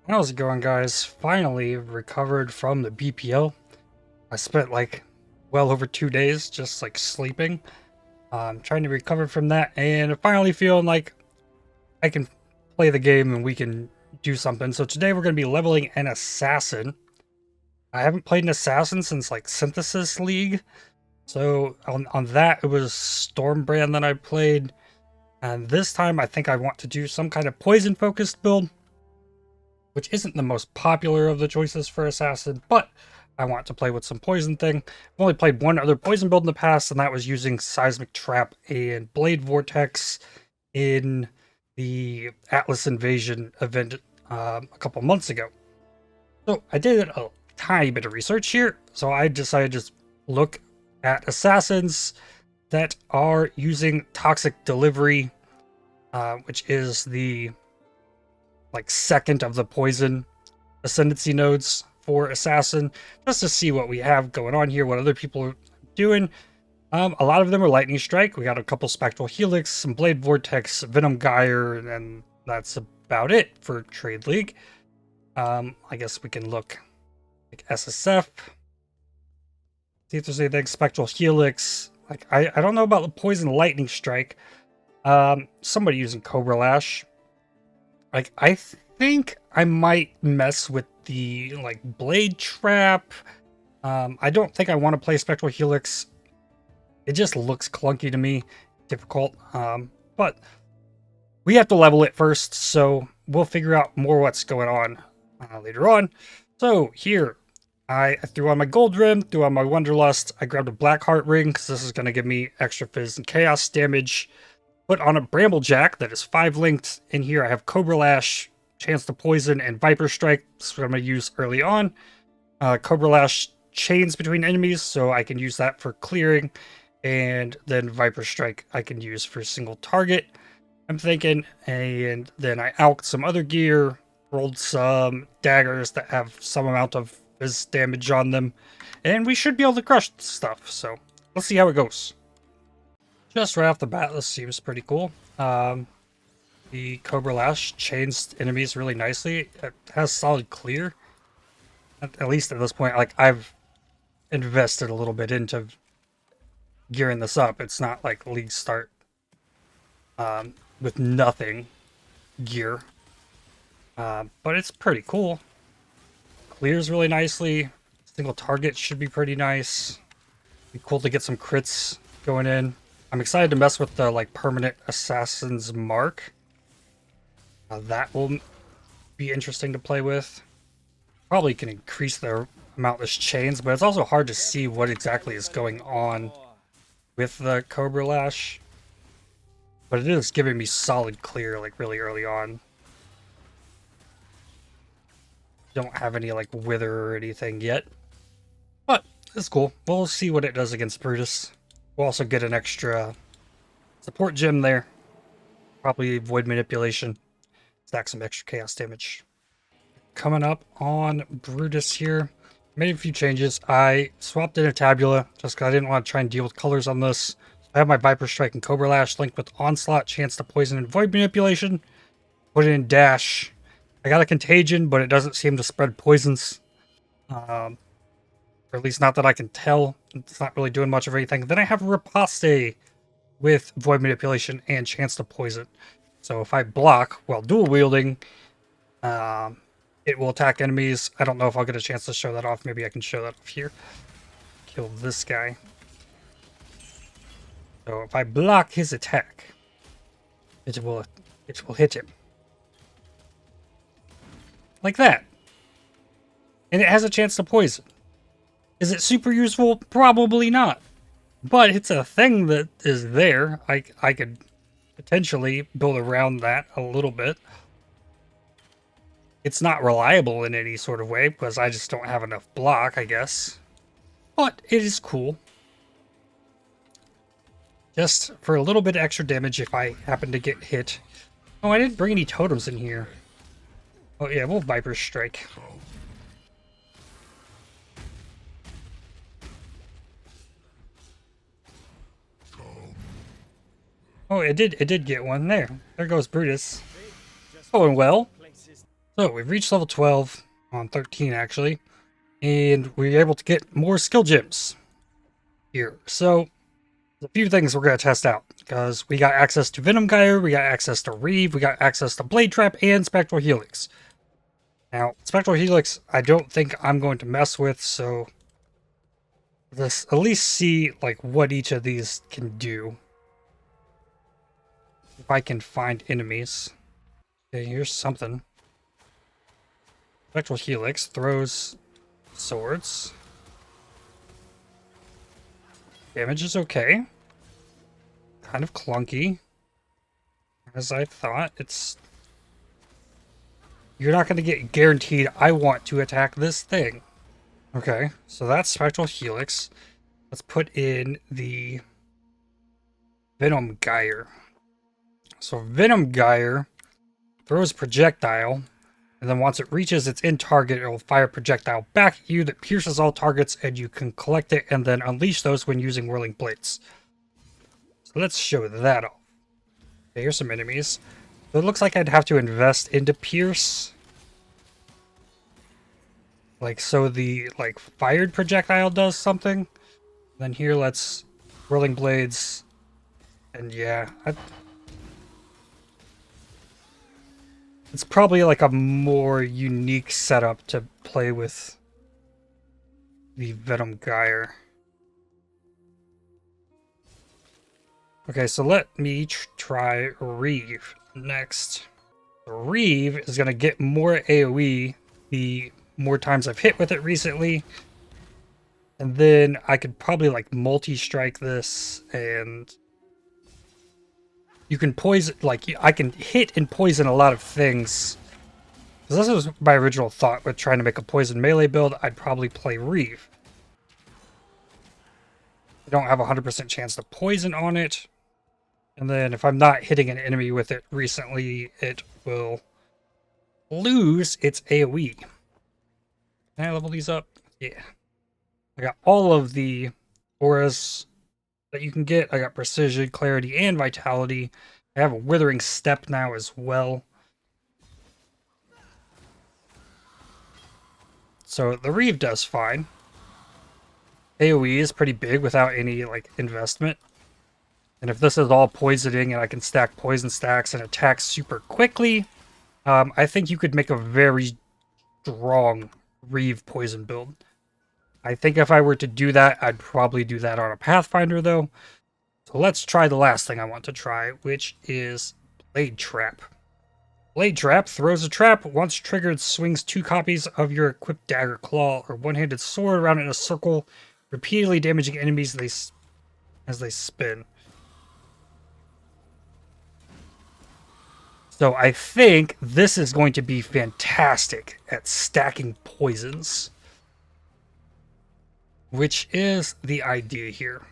How's it going, guys? Finally recovered from the BPL. I spent like well over 2 days just like sleeping, trying to recover from that, and finally feeling like I can play the game and we can do something. So today we're going to be leveling an assassin. I haven't played an assassin since like Synthesis League, so on that it was Stormbrand that I played, and this time I think I want to do some kind of poison focused build, which isn't the most popular of the choices for Assassin, but I want to play with some poison thing. I've only played one other poison build in the past, and that was using Seismic Trap and Blade Vortex in the Atlas Invasion event a couple months ago. So I did a tiny bit of research here, so I decided to just look at assassins that are using Toxic Delivery, which is the second of the poison ascendancy nodes for assassin, just to see what we have going on here, what other people are doing. A lot of them are lightning strike. We got a couple spectral helix, some blade vortex, venom gyre, and that's about it for trade league. I guess we can look like SSF, see if there's anything. Spectral helix, like I don't know about the poison lightning strike. Somebody using Cobra Lash. Like, I think I might mess with the, Blade Trap. I don't think I want to play Spectral Helix. It just looks clunky to me, difficult. But we have to level it first, so we'll figure out more what's going on later on. So, here, I threw on my Gold Rim, threw on my Wanderlust. I grabbed a Black Heart Ring, because this is going to give me extra Fizz and Chaos damage. Put on a Bramblejack that is 5 linked. In here I have Cobra Lash, Chance to Poison, and Viper Strike. This is what I'm going to use early on. Cobra Lash chains between enemies, so I can use that for clearing. And then Viper Strike I can use for single target, I'm thinking. And then I alked some other gear, rolled some daggers that have some amount of fizz damage on them. And we should be able to crush stuff, so let's see how it goes. Just right off the bat, this seems pretty cool. The Cobra Lash chains enemies really nicely. It has solid clear. At least at this point, like, I've invested a little bit into gearing this up. It's not like League Start with nothing gear. But it's pretty cool. Clears really nicely. Single target should be pretty nice. Be cool to get some crits going in. I'm excited to mess with the permanent assassin's mark. That will be interesting to play with. Probably can increase the amount this chains, but it's also hard to see what exactly is going on with the Cobra Lash. But it is giving me solid clear, like, really early on. Don't have any wither or anything yet, but it's cool. We'll see what it does against Brutus. We'll also get an extra support gem there. Probably Void Manipulation. Stack some extra chaos damage. Coming up on Brutus here. Made a few changes. I swapped in a Tabula just because I didn't want to try and deal with colors on this. So I have my Viper Strike and Cobra Lash linked with Onslaught, Chance to Poison, and Void Manipulation. Put it in Dash. I got a Contagion, but it doesn't seem to spread poisons. Or at least not that I can tell. It's not really doing much of anything. Then I have Riposte with Void Manipulation and Chance to Poison. So if I block while dual wielding, it will attack enemies. I don't know if I'll get a chance to show that off. Maybe I can show that off here. Kill this guy. So if I block his attack, it will hit him. Like that. And it has a chance to poison. Is it super useful? Probably not. But it's a thing that is there. I could potentially build around that a little bit. It's not reliable in any sort of way because I just don't have enough block, I guess. But it is cool. Just for a little bit extra damage if I happen to get hit. Oh, I didn't bring any totems in here. Oh yeah, we'll Viper Strike. Oh, it did get one. There goes Brutus. Going well. So we've reached level 12 on 13 actually, and we're able to get more skill gems here. So there's a few things we're going to test out because we got access to Venom Gyre, we got access to Reave, we got access to Blade Trap and Spectral Helix. Now, Spectral Helix, I don't think I'm going to mess with, so let's at least see like what each of these can do. If I can find enemies. Okay, here's something. Spectral Helix throws swords. Damage is okay. Kind of clunky. As I thought, it's... You're not going to get guaranteed, I want to attack this thing. Okay, so that's Spectral Helix. Let's put in the Venom Gyre. So Venom Gyre throws projectile, and then once it reaches its end target, it will fire projectile back at you that pierces all targets, and you can collect it and then unleash those when using Whirling Blades. So let's show that off. Okay, here's some enemies. So it looks like I'd have to invest into Pierce. Like, so the, like, fired projectile does something. Then here, let's Whirling Blades. And yeah, it's probably like a more unique setup to play with the Venom Gyre. Okay, so let me try Reave next. Reave is going to get more AoE the more times I've hit with it recently. And then I could probably like multi-strike this, and you can poison, like I can hit and poison a lot of things. This was my original thought with trying to make a poison melee build. I'd probably play Reave. I don't have a 100% chance to poison on it. And then if I'm not hitting an enemy with it recently, it will lose its AoE. Can I level these up? Yeah. I got all of the auras that you can get. I got Precision, Clarity, and Vitality. I have a Withering Step now as well. So the Reave does fine. AoE is pretty big without any like investment. And if this is all poisoning and I can stack poison stacks and attack super quickly, I think you could make a very strong Reave poison build. I think if I were to do that, I'd probably do that on a Pathfinder though. So let's try the last thing I want to try, which is Blade Trap. Blade Trap throws a trap. Once triggered, swings 2 copies of your equipped dagger, claw, or one-handed sword around in a circle, repeatedly damaging enemies as they spin. So I think this is going to be fantastic at stacking poisons, which is the idea here.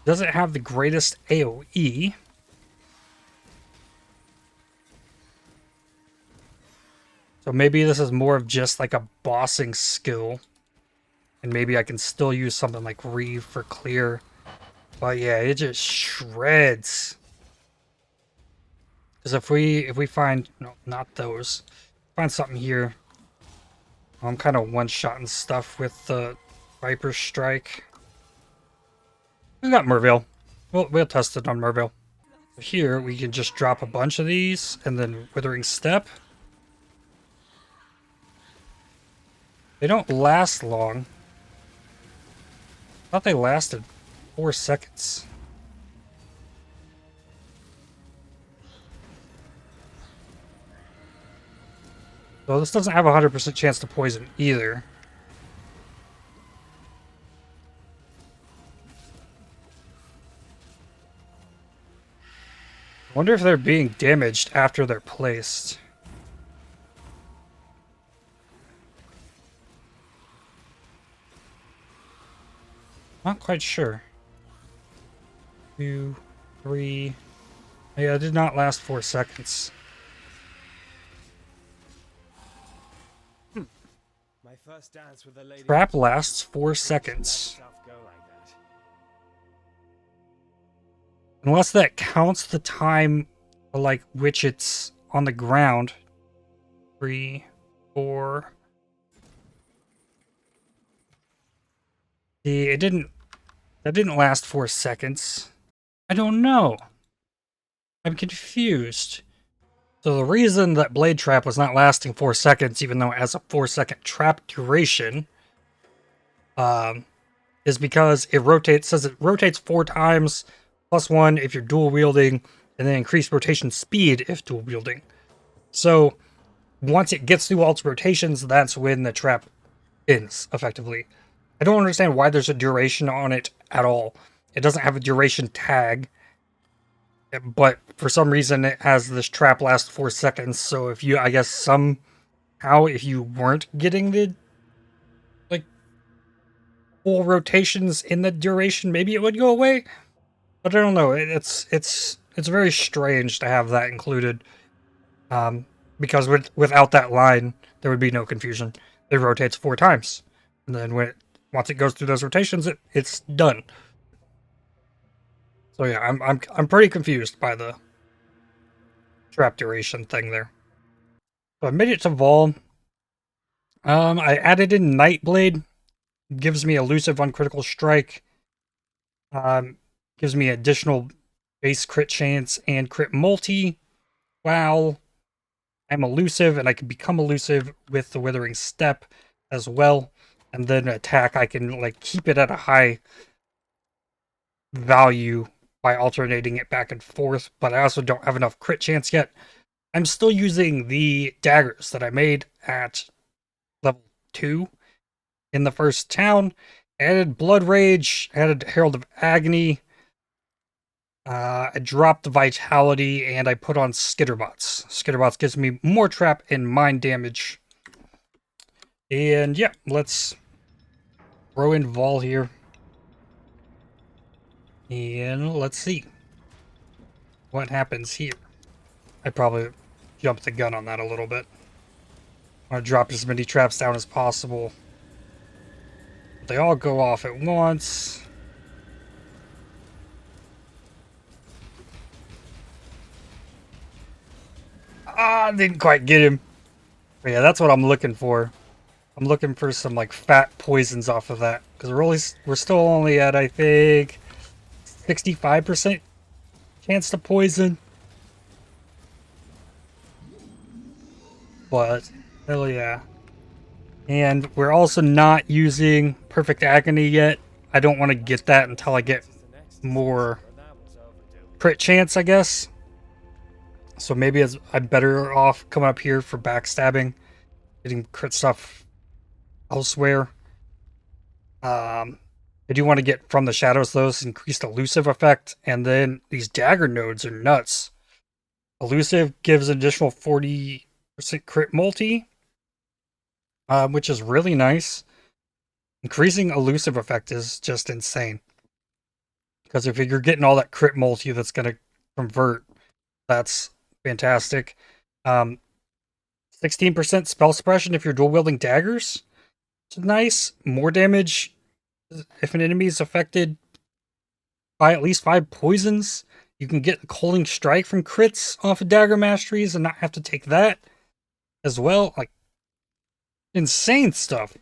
Doesn't have the greatest AoE. So maybe this is more of just like a bossing skill. And maybe I can still use something like Reave for clear. But yeah, it just shreds. Because if we find... No, not those. Find something here. I'm kind of one-shotting stuff with the Viper Strike. We got Merville. We'll test it on Merville. Here, we can just drop a bunch of these, and then Withering Step. They don't last long. I thought they lasted 4 seconds. So this doesn't have a 100% chance to poison either. I wonder if they're being damaged after they're placed. Not quite sure. 2, 3. Yeah, it did not last 4 seconds. My first dance with a lady. Trap lasts 4 seconds. Unless that counts the time like which it's on the ground. 3, 4. See, that didn't last 4 seconds. I don't know. I'm confused. So the reason that Blade Trap was not lasting 4 seconds, even though it has a 4-second trap duration, is because says it rotates 4 times, +1 if you're dual wielding, and then increased rotation speed if dual wielding. So once it gets through all its rotations, that's when the trap ends, effectively. I don't understand why there's a duration on it at all. It doesn't have a duration tag, but for some reason it has this trap last 4 seconds. So if you, I guess somehow, if you weren't getting the like full rotations in the duration, maybe it would go away. But I don't know. It's very strange to have that included. Because without that line, there would be no confusion. It rotates 4 times, and then once it goes through those rotations, it's done. So yeah, I'm pretty confused by the trap duration thing there. So I made it to Vol. I added in Nightblade. Gives me elusive on critical strike. Gives me additional base crit chance and crit multi. While I'm elusive, and I can become elusive with the Withering Step as well. And then attack, I can like keep it at a high value by alternating it back and forth, but I also don't have enough crit chance yet. I'm still using the daggers that I made at level 2 in the first town. Added Blood Rage, added Herald of Agony, I dropped the Vitality, and I put on Skitterbots. Skitterbots gives me more trap and mind damage. And yeah, let's throw in Vol here. And let's see what happens here. I probably jumped the gun on that a little bit. I want to drop as many traps down as possible. They all go off at once. Ah, didn't quite get him. But yeah, that's what I'm looking for. I'm looking for some like fat poisons off of that, because we're still only at, I think, 65% chance to poison. But hell yeah. And we're also not using Perfect Agony yet. I don't want to get that until I get more crit chance, I guess. So maybe I'm better off coming up here for backstabbing, getting crit stuff elsewhere. I do want to get From the Shadows, though, this increased elusive effect, and then these dagger nodes are nuts. Elusive gives an additional 40% crit multi, which is really nice. Increasing elusive effect is just insane. Because if you're getting all that crit multi that's going to convert, that's fantastic. 16% spell suppression if you're dual wielding daggers. It's nice. More damage if an enemy is affected by at least 5 poisons. You can get Culling Strike from crits off of dagger masteries and not have to take that as well. Like, insane stuff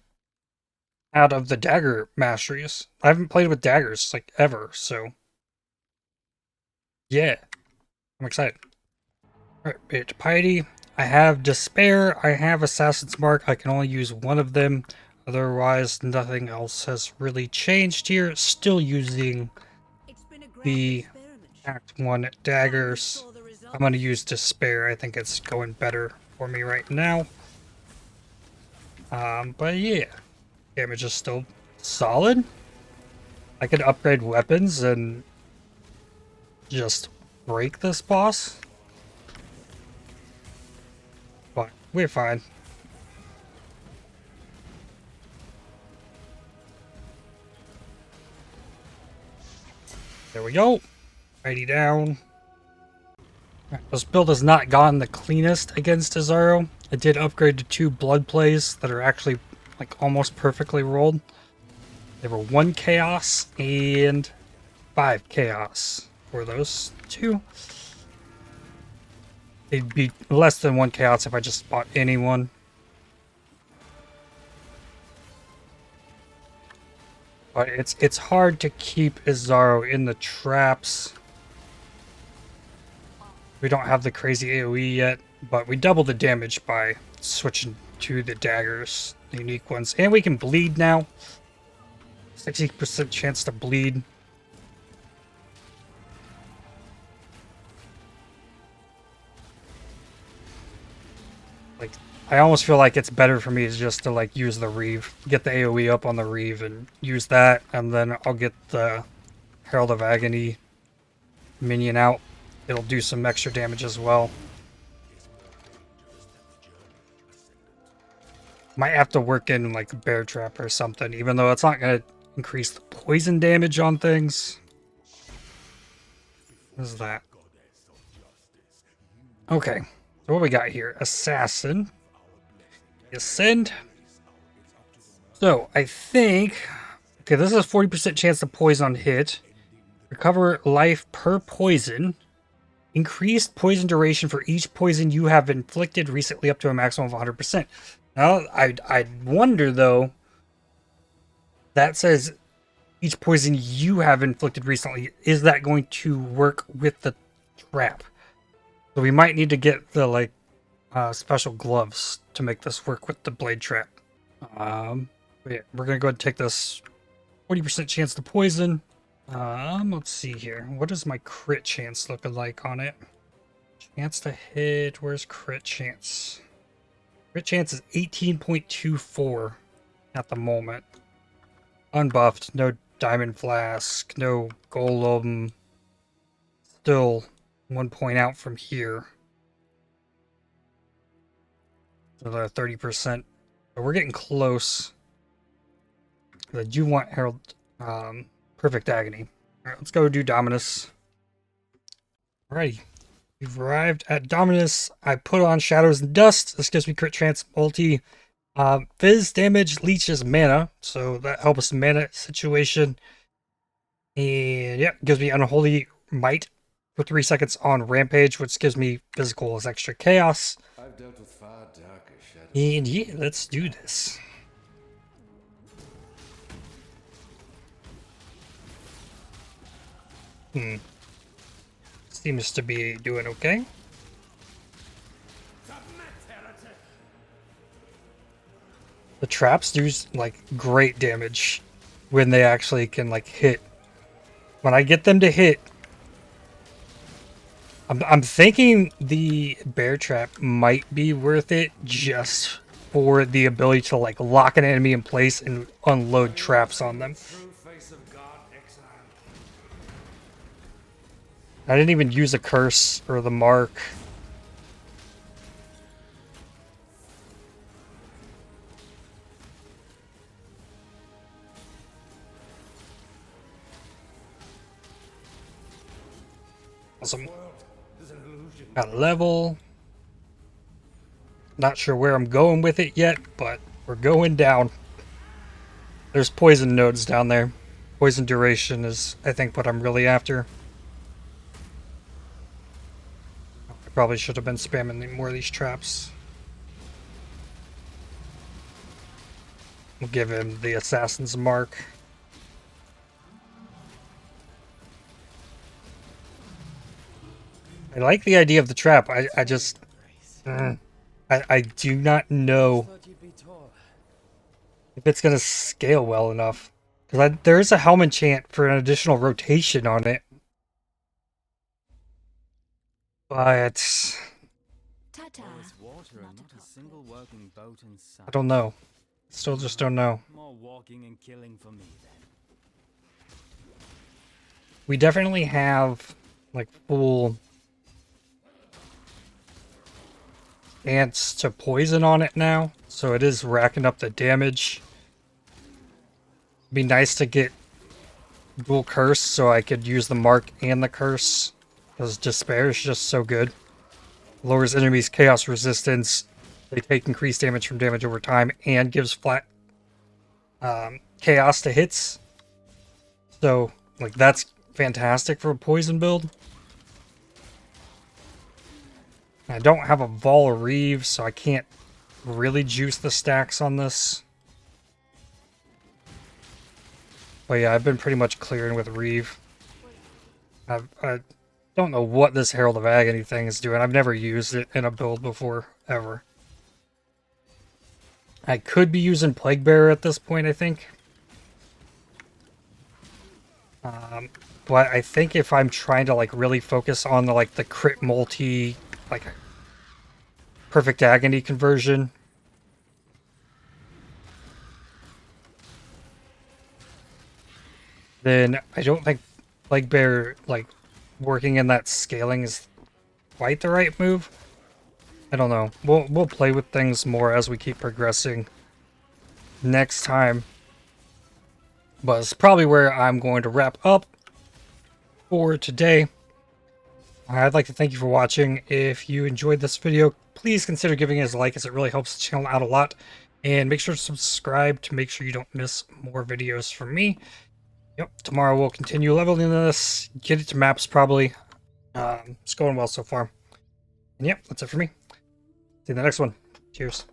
out of the dagger masteries. I haven't played with daggers like ever, so yeah, I'm excited. Alright, Bait Piety. I have Despair, I have Assassin's Mark. I can only use one of them. Otherwise, nothing else has really changed here. Still using the Act 1 daggers. I'm going to use Despair. I think it's going better for me right now. But yeah, damage is still solid. I could upgrade weapons and just break this boss. But we're fine. There we go. Mighty down. This build has not gone the cleanest against Azaro. I did upgrade to 2 blood plays that are actually like almost perfectly rolled. They were 1 chaos and 5 chaos for those 2. It'd be less than 1 chaos if I just bought anyone. But it's hard to keep Izaro in the traps. We don't have the crazy AoE yet, but we double the damage by switching to the daggers, the unique ones. And we can bleed now. 60% chance to bleed. Like, I almost feel like it's better for me just to like use the Reave, get the AoE up on the Reave and use that, and then I'll get the Herald of Agony minion out. It'll do some extra damage as well. Might have to work in like a bear trap or something, even though it's not going to increase the poison damage on things. What is that? Okay, so what we got here? Assassin. Ascend. So I think, okay, this is a 40% chance to poison hit. Recover life per poison. Increased poison duration for each poison you have inflicted recently up to a maximum of 100%. Now, I wonder, though, that says each poison you have inflicted recently. Is that going to work with the trap? So we might need to get the, like, special gloves to make this work with the blade trap. But yeah, we're going to go ahead and take this 40% chance to poison. Let's see here. What is my crit chance looking like on it? Chance to hit. Where's crit chance? Crit chance is 18.24 at the moment. Unbuffed. No diamond flask. No golem. Still 1 point out from here. So the 30%. But we're getting close. I do want Herald. Perfect Agony. Alright, let's go do Dominus. Alrighty. We've arrived at Dominus. I put on Shadows and Dust. This gives me crit chance multi. Fizz damage leeches mana, so that helps mana situation. And yeah, gives me Unholy Might for 3 seconds on Rampage, which gives me physical as extra chaos. I've dealt with far darker shadows. And yeah, let's do this. Seems to be doing okay. The traps do like great damage when they actually can like hit. When I get them to hit, I'm thinking the bear trap might be worth it just for the ability to like lock an enemy in place and unload traps on them. I didn't even use a curse or the mark. Awesome. Got a level. Not sure where I'm going with it yet, but we're going down. There's poison nodes down there. Poison duration is, I think, what I'm really after. I probably should have been spamming more of these traps. We'll give him the assassin's mark. I like the idea of the trap. I just... I do not know if it's going to scale well enough. Because there is a helm enchant for an additional rotation on it. But... I don't know. Still just don't know. More walking and killing for me then. We definitely have like full chance to poison on it now, so it is racking up the damage. Be nice to get dual curse so I could use the mark and the curse, because despair is just so good. Lowers enemies' chaos resistance. They take increased damage from damage over time and gives flat chaos to hits. So, like, that's fantastic for a poison build. I don't have a Vol Reave, so I can't really juice the stacks on this. But yeah, I've been pretty much clearing with Reave. I don't know what this Herald of Agony thing is doing. I've never used it in a build before, ever. I could be using Plague Bearer at this point, I think. But I think if I'm trying to like really focus on the crit multi, like perfect agony conversion, then I don't think Plague Bearer like working in that scaling is quite the right move. I don't know. We'll play with things more as we keep progressing next time. But it's probably where I'm going to wrap up for today. I'd like to thank you for watching. If you enjoyed this video, please consider giving it a like, as it really helps the channel out a lot. And make sure to subscribe to make sure you don't miss more videos from me. Yep, tomorrow we'll continue leveling this, get it to maps probably. It's going well so far. And yep, that's it for me. See you in the next one. Cheers.